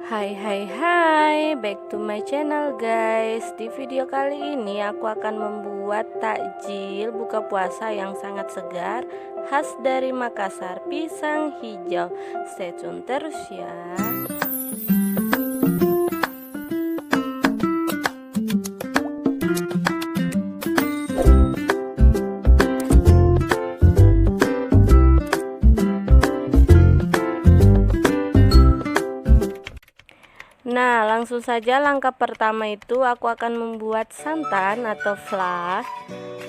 Hai hai hai, back to my channel guys. Di video kali ini aku akan membuat takjil buka puasa yang sangat segar khas dari Makassar, pisang hijau. Stay tune terus ya. Nah, langsung saja langkah pertama itu aku akan membuat santan atau flah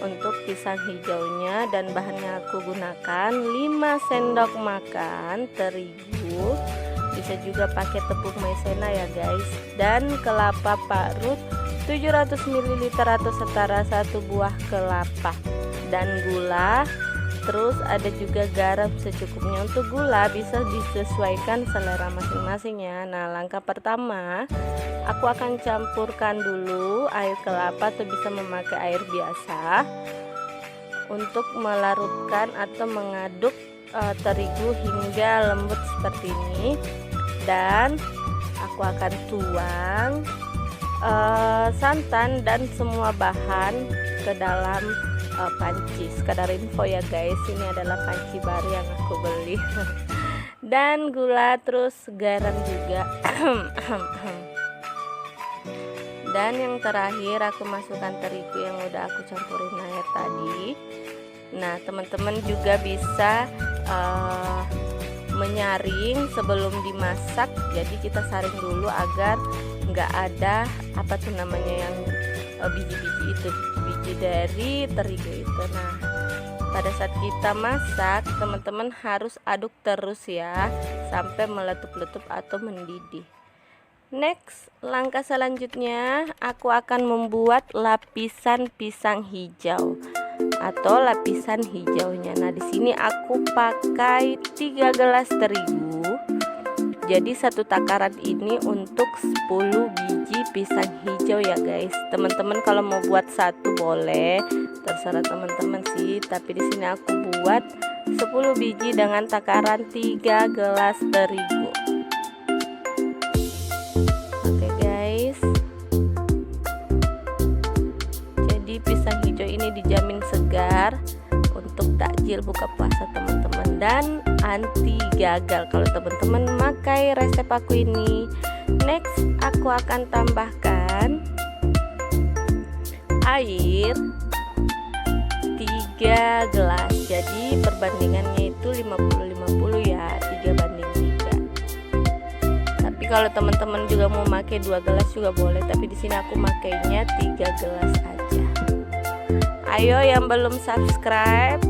untuk pisang hijaunya, dan bahannya aku gunakan 5 sendok makan terigu, bisa juga pakai tepung maizena ya guys, dan kelapa parut 700 ml atau setara 1 buah kelapa, dan gula. Terus ada juga garam secukupnya. Untuk gula bisa disesuaikan selera masing-masing ya. Nah, langkah pertama aku akan campurkan dulu air kelapa atau bisa memakai air biasa untuk melarutkan atau mengaduk terigu hingga lembut seperti ini. Dan aku akan tuang santan dan semua bahan ke dalam panci. Sekadar info ya guys, ini adalah panci baru yang aku beli. Dan gula, terus garam juga. Dan yang terakhir aku masukkan terigu yang udah aku campurin air tadi. Nah, teman-teman juga bisa menyaring sebelum dimasak. Jadi kita saring dulu agar nggak ada apa tuh namanya yang biji-biji itu, biji dari terigu itu. Nah, pada saat kita masak teman-teman harus aduk terus ya sampai meletup-letup atau mendidih. Next, langkah selanjutnya aku akan membuat lapisan pisang hijau atau lapisan hijaunya. Nah, di sini aku pakai 3 gelas terigu. Jadi satu takaran ini untuk 10 biji pisang hijau ya guys. Teman-teman kalau mau buat satu boleh, terserah teman-teman sih. Tapi di sini aku buat 10 biji dengan takaran 3 gelas terigu. Oke guys. Jadi pisang hijau ini dijamin segar untuk takjil buka puasa teman-teman, dan anti gagal kalau teman-teman memakai resep aku ini. Next, aku akan tambahkan air 3 gelas. Jadi perbandingannya itu 50-50 ya, 3 banding 3. Tapi kalau teman-teman juga mau pakai 2 gelas juga boleh, tapi di sini aku makainya 3 gelas aja. Ayo yang belum subscribe,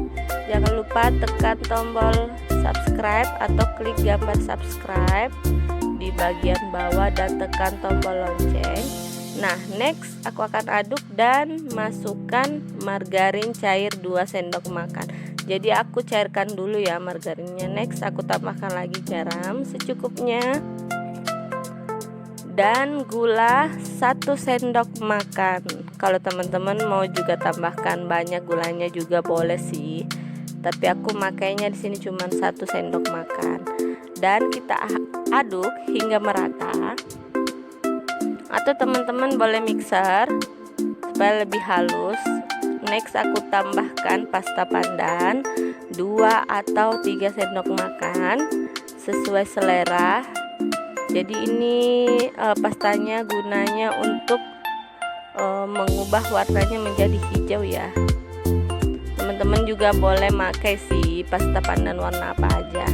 jangan lupa tekan tombol subscribe atau klik gambar subscribe di bagian bawah dan tekan tombol lonceng. Nah, next aku akan aduk dan masukkan margarin cair 2 sendok makan. Jadi aku cairkan dulu ya margarinnya. Next aku tambahkan lagi garam secukupnya dan gula 1 sendok makan. Kalau teman-teman mau juga tambahkan banyak gulanya juga boleh sih, tapi aku makainya di sini cuma 1 sendok makan. Dan kita aduk hingga merata, atau teman-teman boleh mixer supaya lebih halus. Next aku tambahkan pasta pandan 2 atau 3 sendok makan sesuai selera. Jadi ini pastanya gunanya untuk mengubah warnanya menjadi hijau ya. Teman-teman juga boleh pakai sih pasta pandan warna apa aja,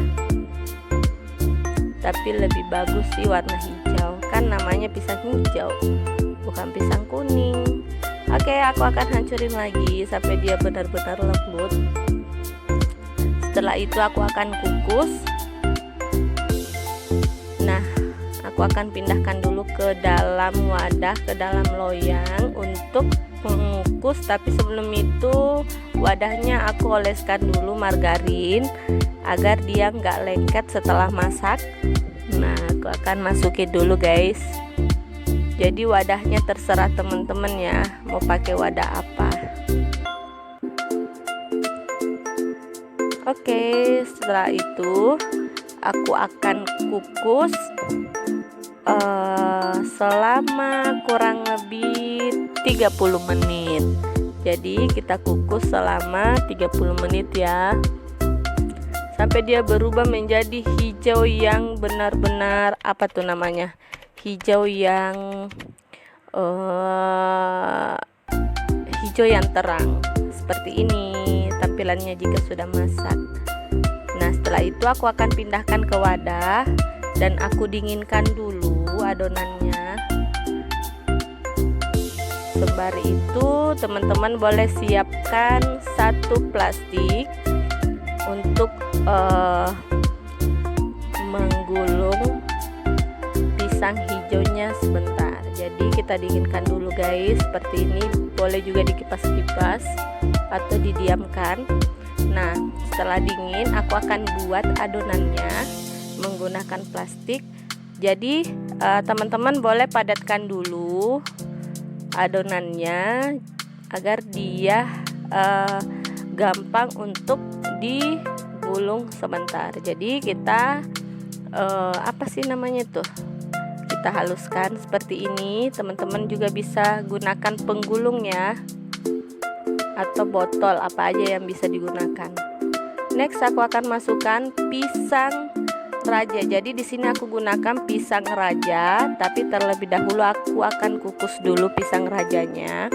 tapi lebih bagus sih warna hijau, kan namanya pisang hijau bukan pisang kuning. Oke, aku akan hancurin lagi sampai dia benar-benar lembut. Setelah itu aku akan kukus. Nah, aku akan pindahkan dulu ke dalam wadah, ke dalam loyang untuk mengukus. Tapi sebelum itu wadahnya aku oleskan dulu margarin agar dia nggak lengket setelah masak. Nah, aku akan masukin dulu guys. Jadi wadahnya terserah teman-teman ya, mau pakai wadah apa. Oke, setelah itu aku akan kukus selama kurang lebih 30 menit. Jadi kita kukus selama 30 menit ya, sampai dia berubah menjadi hijau yang benar-benar apa tuh namanya, hijau yang hijau yang terang seperti ini tampilannya jika sudah masak. Nah, setelah itu aku akan pindahkan ke wadah dan aku dinginkan dulu adonannya. Sembari itu teman-teman boleh siapkan satu plastik untuk menggulung pisang hijaunya sebentar. Jadi kita dinginkan dulu guys, seperti ini. Boleh juga dikipas-kipas atau didiamkan. Nah, setelah dingin aku akan buat adonannya menggunakan plastik. Jadi teman-teman boleh padatkan dulu adonannya agar dia gampang untuk digulung sebentar. Jadi kita apa sih namanya tuh, kita haluskan seperti ini. Teman-teman juga bisa gunakan penggulung ya, atau botol, apa aja yang bisa digunakan. Next aku akan masukkan pisang raja. Jadi di sini aku gunakan pisang raja, tapi terlebih dahulu aku akan kukus dulu pisang rajanya.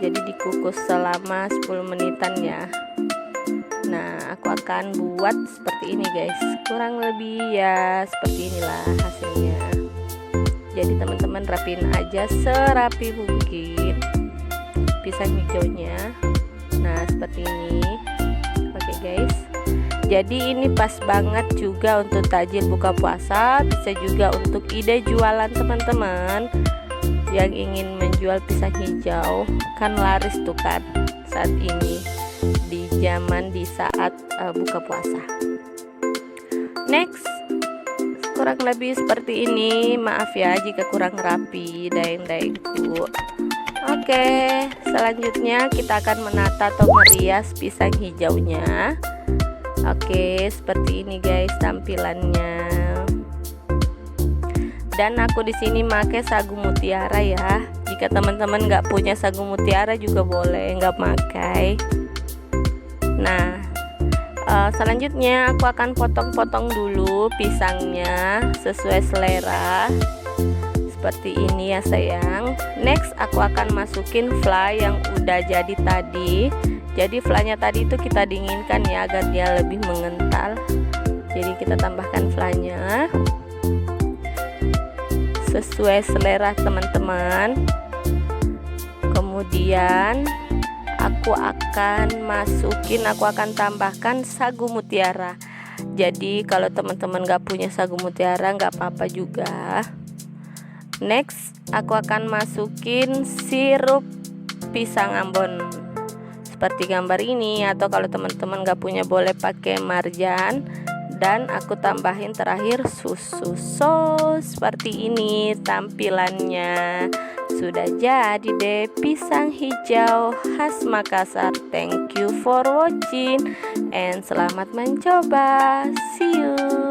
Jadi dikukus selama 10 menitan ya. Nah, aku akan buat seperti ini guys. Kurang lebih ya seperti inilah hasilnya. Jadi teman-teman rapiin aja serapi mungkin pisang hijaunya. Nah, seperti ini. Oke guys. Jadi ini pas banget juga untuk takjil buka puasa, bisa juga untuk ide jualan teman-teman yang ingin menjual pisang hijau. Kan laris tuh kan saat ini di saat buka puasa. Next, kurang lebih seperti ini. Maaf ya jika kurang rapi daeng-daengku. Oke, selanjutnya kita akan menata atau merias pisang hijaunya. Oke, seperti ini guys tampilannya. Dan aku di sini pakai sagu mutiara ya. Jika teman-teman nggak punya sagu mutiara juga boleh nggak pakai. Nah, selanjutnya aku akan potong-potong dulu pisangnya sesuai selera. Seperti ini ya sayang. Next aku akan masukin fly yang udah jadi tadi. Jadi fly-nya tadi itu kita dinginkan ya agar dia lebih mengental. Jadi kita tambahkan fly-nya sesuai selera teman-teman. Kemudian aku akan tambahkan sagu mutiara. Jadi kalau teman-teman gak punya sagu mutiara gak apa-apa juga. Next aku akan masukin sirup pisang Ambon seperti gambar ini, atau kalau teman-teman gak punya boleh pakai marjan. Dan aku tambahin terakhir susu. Seperti ini tampilannya. Sudah jadi deh pisang hijau khas Makassar. Thank you for watching and selamat mencoba. See you.